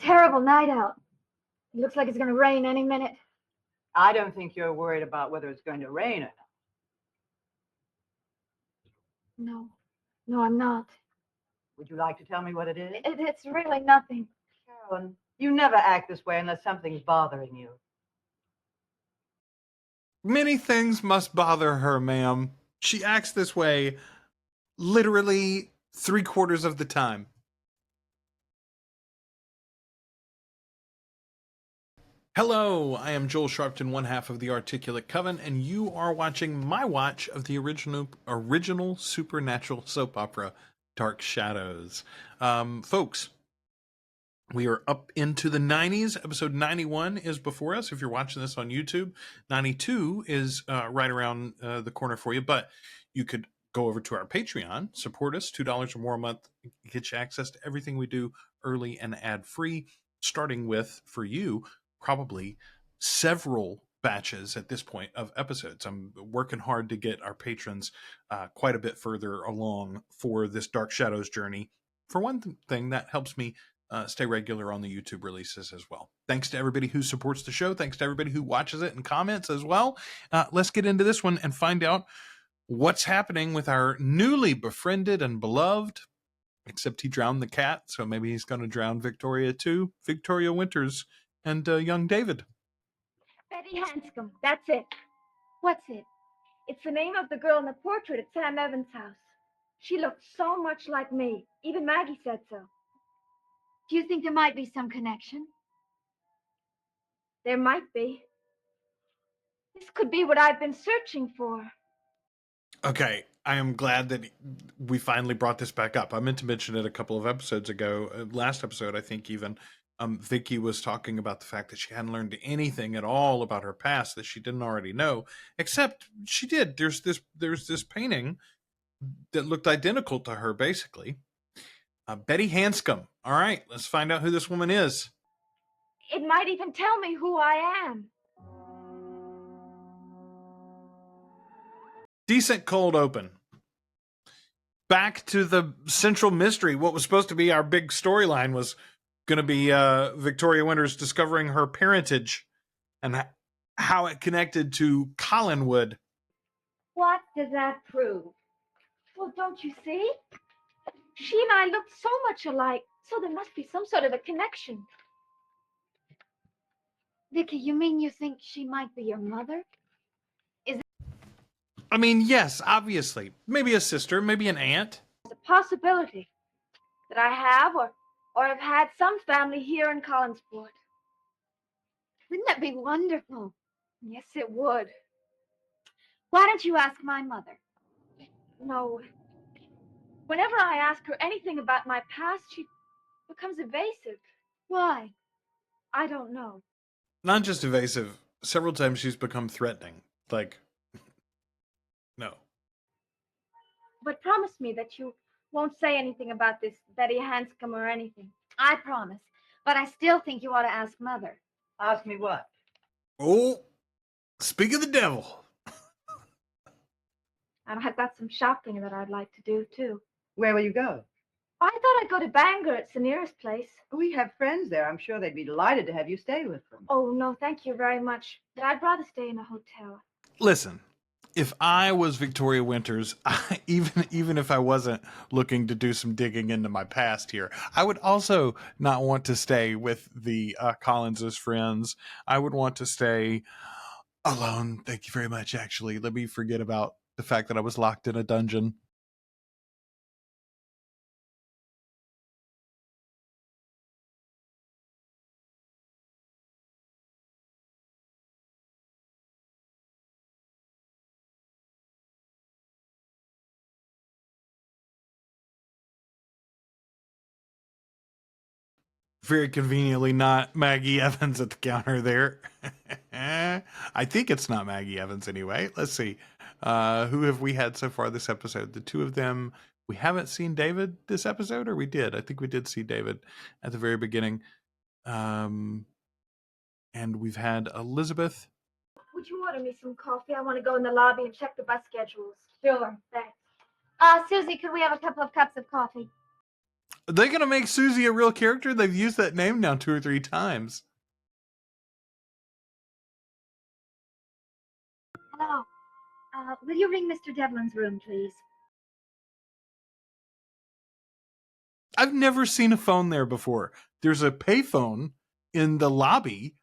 terrible night out. It looks like it's going to rain any minute. I don't think you're worried about whether it's going to rain or not. No, I'm not. Would you like to tell me what it is? It's really nothing. Sharlien, you never act this way unless something's bothering you. Many things must bother her, ma'am. She acts this way literally 3/4 of the time. Hello, I am Joel Sharpton, one half of the Articulate Coven, and you are watching my watch of the original supernatural soap opera, Dark Shadows. Folks, we are up into the 90s. Episode 91 is before us. If you're watching this on YouTube, 92 is right around the corner for you, but you could go over to our Patreon, support us, $2 or more a month, get you access to everything we do early and ad-free, starting with, for you, probably several batches at this point of episodes. I'm working hard to get our patrons quite a bit further along for this Dark Shadows journey. For one thing, that helps me stay regular on the YouTube releases as well. Thanks to everybody who supports the show. Thanks to everybody who watches it and comments as well. Let's get into this one and find out what's happening with our newly befriended and beloved, except he drowned the cat, so maybe he's going to drown Victoria too. Victoria Winters and young David. Betty Hanscom, that's it. What's it? It's the name of the girl in the portrait at Sam Evans' house. She looked so much like me. Even Maggie said so. Do you think there might be some connection? There might be. This could be what I've been searching for. Okay, I am glad that we finally brought this back up. I meant to mention it a couple of episodes ago. Last episode, I think even, Vicky was talking about the fact that she hadn't learned anything at all about her past that she didn't already know, except she did. There's this painting that looked identical to her, basically. Betty Hanscom. All right, let's find out who this woman is. It might even tell me who I am. Decent cold open. Back to the central mystery. What was supposed to be our big storyline was going to be Victoria Winters discovering her parentage and how it connected to Collinwood. What does that prove? Well, don't you see? She and I look so much alike, so there must be some sort of a connection. Vicky, you mean you think she might be your mother? I mean, yes, obviously. Maybe a sister, maybe an aunt. There's a possibility that I have or have had some family here in Collinsport. Wouldn't that be wonderful? Yes, it would. Why don't you ask my mother? No. Whenever I ask her anything about my past, she becomes evasive. Why? I don't know. Not just evasive. Several times she's become threatening. Like, no. But promise me that you won't say anything about this Betty Hanscom or anything. I promise. But I still think you ought to ask Mother. Ask me what? Oh, speak of the devil. And I've got some shopping that I'd like to do, too. Where will you go? I thought I'd go to Bangor. It's the nearest place. We have friends there. I'm sure they'd be delighted to have you stay with them. Oh, no, thank you very much. But I'd rather stay in a hotel. Listen, if I was Victoria Winters, even if I wasn't looking to do some digging into my past here, I would also not want to stay with the Collins' friends. I would want to stay alone. Thank you very much, actually. Let me forget about the fact that I was locked in a dungeon. Very conveniently not Maggie Evans at the counter there. I think it's not Maggie Evans anyway. Let's see. Who have we had so far this episode? The two of them. We haven't seen David this episode, or we did? I think we did see David at the very beginning. And we've had Elizabeth. Would you order me some coffee? I want to go in the lobby and check the bus schedules. Sure, thanks. Susie, could we have a couple of cups of coffee? Are they gonna make Susie a real character? They've used that name now 2 or 3 times. Hello. Will you ring Mr. Devlin's room, please? I've never seen a phone there before. There's a payphone in the lobby.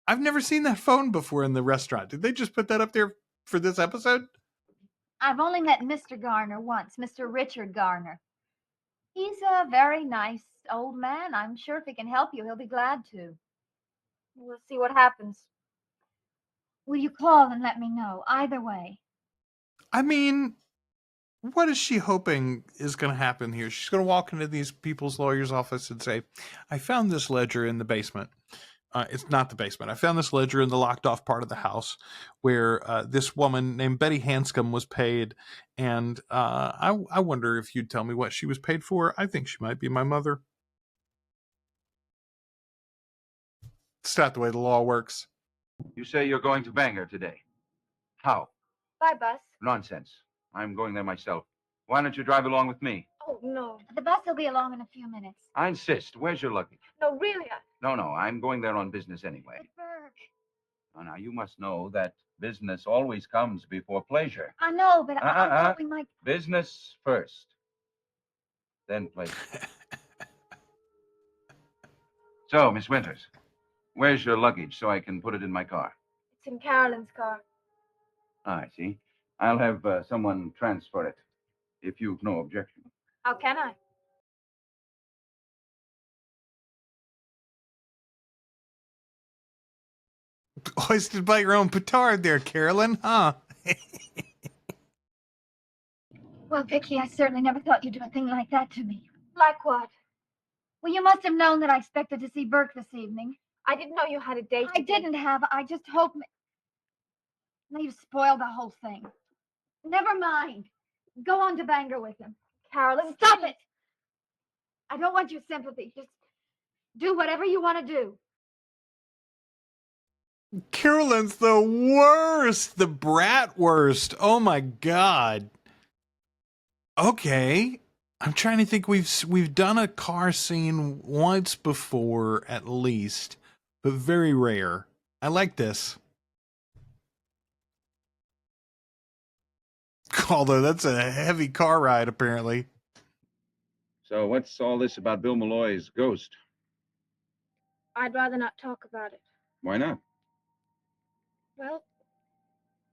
I've never seen that phone before in the restaurant. Did they just put that up there for this episode? I've only met Mr. Garner once, Mr. Richard Garner. He's a very nice old man. I'm sure if he can help you, he'll be glad to. We'll see what happens. Will you call and let me know? Either way. I mean, what is she hoping is going to happen here? She's going to walk into these people's lawyer's office and say, I found this ledger in the basement. It's not the basement. I found this ledger in the locked off part of the house where this woman named Betty Hanscom was paid. And I wonder if you'd tell me what she was paid for. I think she might be my mother. It's not the way the law works. You say you're going to Bangor today. How? By bus. Nonsense. I'm going there myself. Why don't you drive along with me? Oh, no. The bus will be along in a few minutes. I insist. Where's your luggage? No, really. No, I'm going there on business anyway. But Berg. Oh, now, you must know that business always comes before pleasure. I know, but I thought we might... Business first. Then pleasure. So, Miss Winters, where's your luggage so I can put it in my car? It's in Carolyn's car. I see. I'll have someone transfer it, if you've no objection. How can I? Hoisted by your own petard there, Carolyn, huh? Well, Vicky, I certainly never thought you'd do a thing like that to me. Like what? Well, you must have known that I expected to see Burke this evening. I didn't know you had a date. I didn't have. I just hoped... Now you've spoiled the whole thing. Never mind. Go on to Bangor with him. Carolyn, stop it! I don't want your sympathy. Just do whatever you want to do. Carolyn's the worst. The brat worst. Oh my God. Okay. I'm trying to think. We've done a car scene once before, at least, but very rare. I like this. Although that's a heavy car ride, apparently. So what's all this about Bill Malloy's ghost? I'd rather not talk about it. Why not? Well,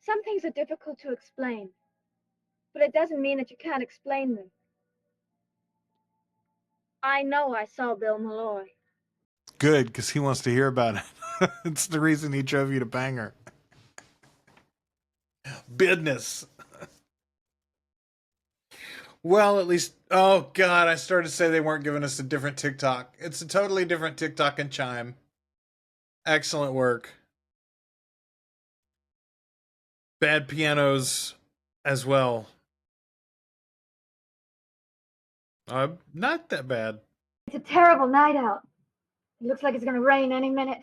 some things are difficult to explain, but it doesn't mean that you can't explain them. I know I saw Bill Malloy. Good, because he wants to hear about it. It's the reason he drove you to Bangor. Business. Well, at least, oh God, I started to say they weren't giving us a different TikTok. It's a totally different TikTok and chime. Excellent work. Bad pianos as well. Not that bad. It's a terrible night out. It looks like it's going to rain any minute.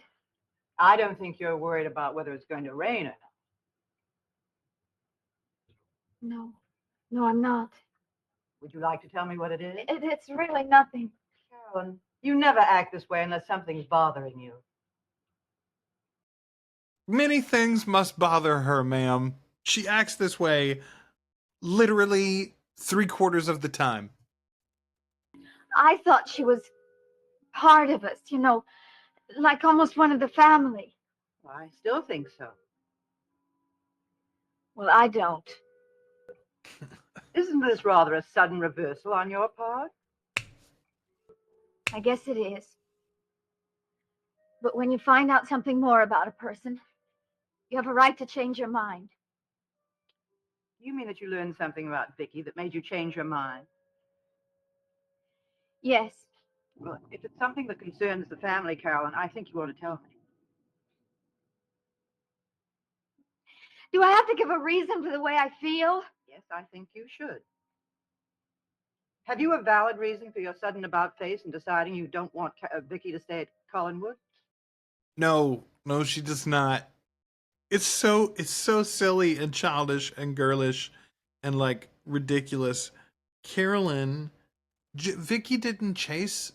I don't think you're worried about whether it's going to rain or not. No, I'm not. Would you like to tell me what it is? It's really nothing. Carolyn, you never act this way unless something's bothering you. Many things must bother her, ma'am. She acts this way literally 3/4 of the time. I thought she was part of us, like almost one of the family. Well, I still think so. Well, I don't. Isn't this rather a sudden reversal on your part? I guess it is. But when you find out something more about a person, you have a right to change your mind. You mean that you learned something about Vicky that made you change your mind? Yes. Well, if it's something that concerns the family, Carolyn, I think you ought to tell me. Do I have to give a reason for the way I feel? Yes, I think you should. Have you a valid reason for your sudden about-face and deciding you don't want Vicky to stay at Collinwood? No, she does not. It's so silly and childish and girlish and like ridiculous. Carolyn Vicky didn't chase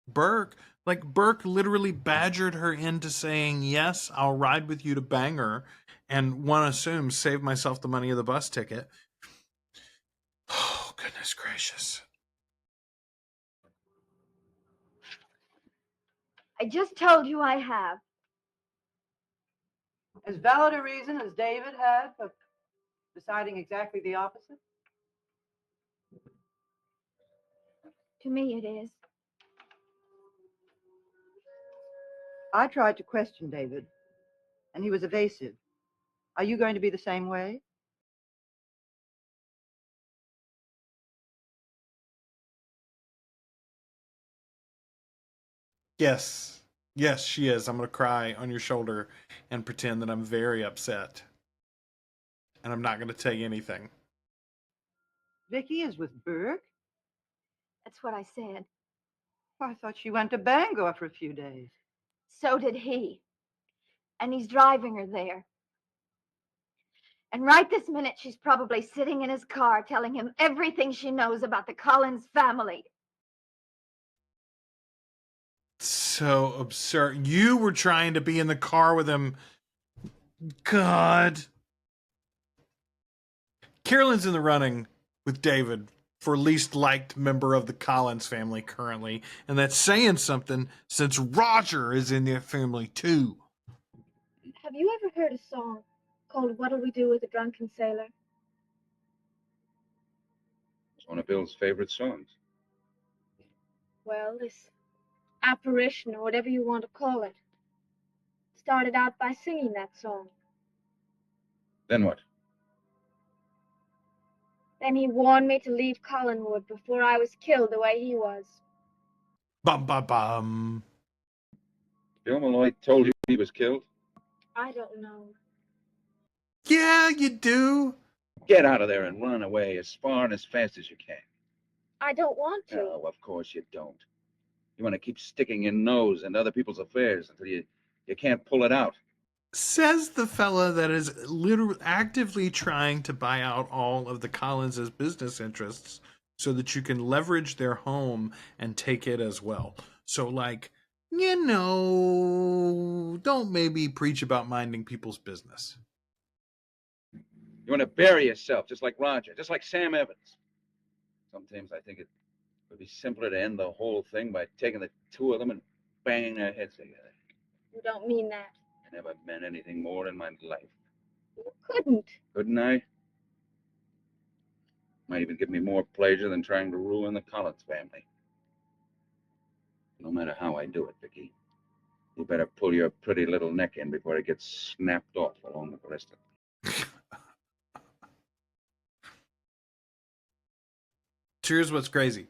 Burke. Like, Burke literally badgered her into saying, yes, I'll ride with you to Bangor, and one assumes save myself the money of the bus ticket. Oh, goodness gracious. I just told you I have. As valid a reason as David had for deciding exactly the opposite? To me, it is. I tried to question David, and he was evasive. Are you going to be the same way? Yes. Yes, she is. I'm going to cry on your shoulder and pretend that I'm very upset. And I'm not going to tell you anything. Vicky is with Burke? That's what I said. I thought she went to Bangor for a few days. So did he. And he's driving her there. And right this minute, she's probably sitting in his car telling him everything she knows about the Collins family. So absurd. You were trying to be in the car with him. God. Carolyn's in the running with David for least liked member of the Collins family currently. And that's saying something since Roger is in their family too. Have you ever heard a song called What'll We Do with a Drunken Sailor? It's one of Bill's favorite songs. Well, this apparition, or whatever you want to call it, started out by singing that song. Then what? Then he warned me to leave Collinwood before I was killed the way he was. Bum, bum, bum. Bill Malloy told you he was killed? I don't know. Yeah, you do. Get out of there and run away as far and as fast as you can. I don't want to. No, of course you don't. You want to keep sticking your nose into other people's affairs until you can't pull it out. Says the fella that is literally actively trying to buy out all of the Collins' business interests so that you can leverage their home and take it as well. So, like, you know, don't maybe preach about minding people's business. You want to bury yourself, just like Roger, just like Sam Evans. Sometimes I think it would be simpler to end the whole thing by taking the two of them and banging their heads together. You don't mean that. I never meant anything more in my life. You couldn't. Couldn't I? Might even give me more pleasure than trying to ruin the Collins family. No matter how I do it, Vicky, you better pull your pretty little neck in before it gets snapped off along with the rest of it. Here's what's crazy.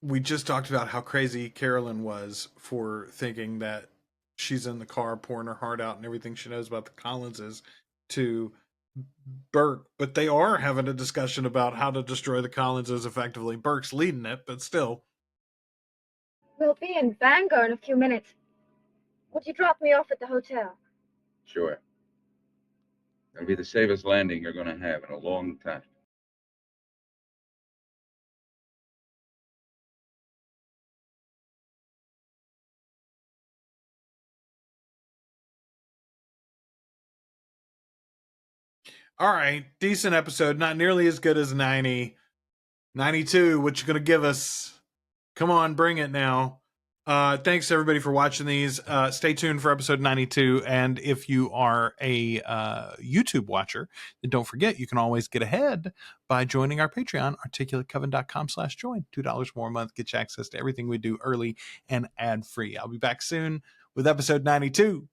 We just talked about how crazy Carolyn was for thinking that she's in the car pouring her heart out and everything she knows about the Collinses to Burke, but they are having a discussion about how to destroy the Collinses effectively. Burke's leading it, but still. We'll be in Bangor in a few minutes. Would you drop me off at the hotel? Sure. That'll be the safest landing you're going to have in a long time. All right, decent episode. Not nearly as good as 90. 92, what you going to give us? Come on, bring it now. Thanks everybody for watching these. Stay tuned for episode 92. And if you are a YouTube watcher, then don't forget, you can always get ahead by joining our Patreon, articulatecoven.com/join. $2 more a month gets you access to everything we do early and ad-free. I'll be back soon with episode 92.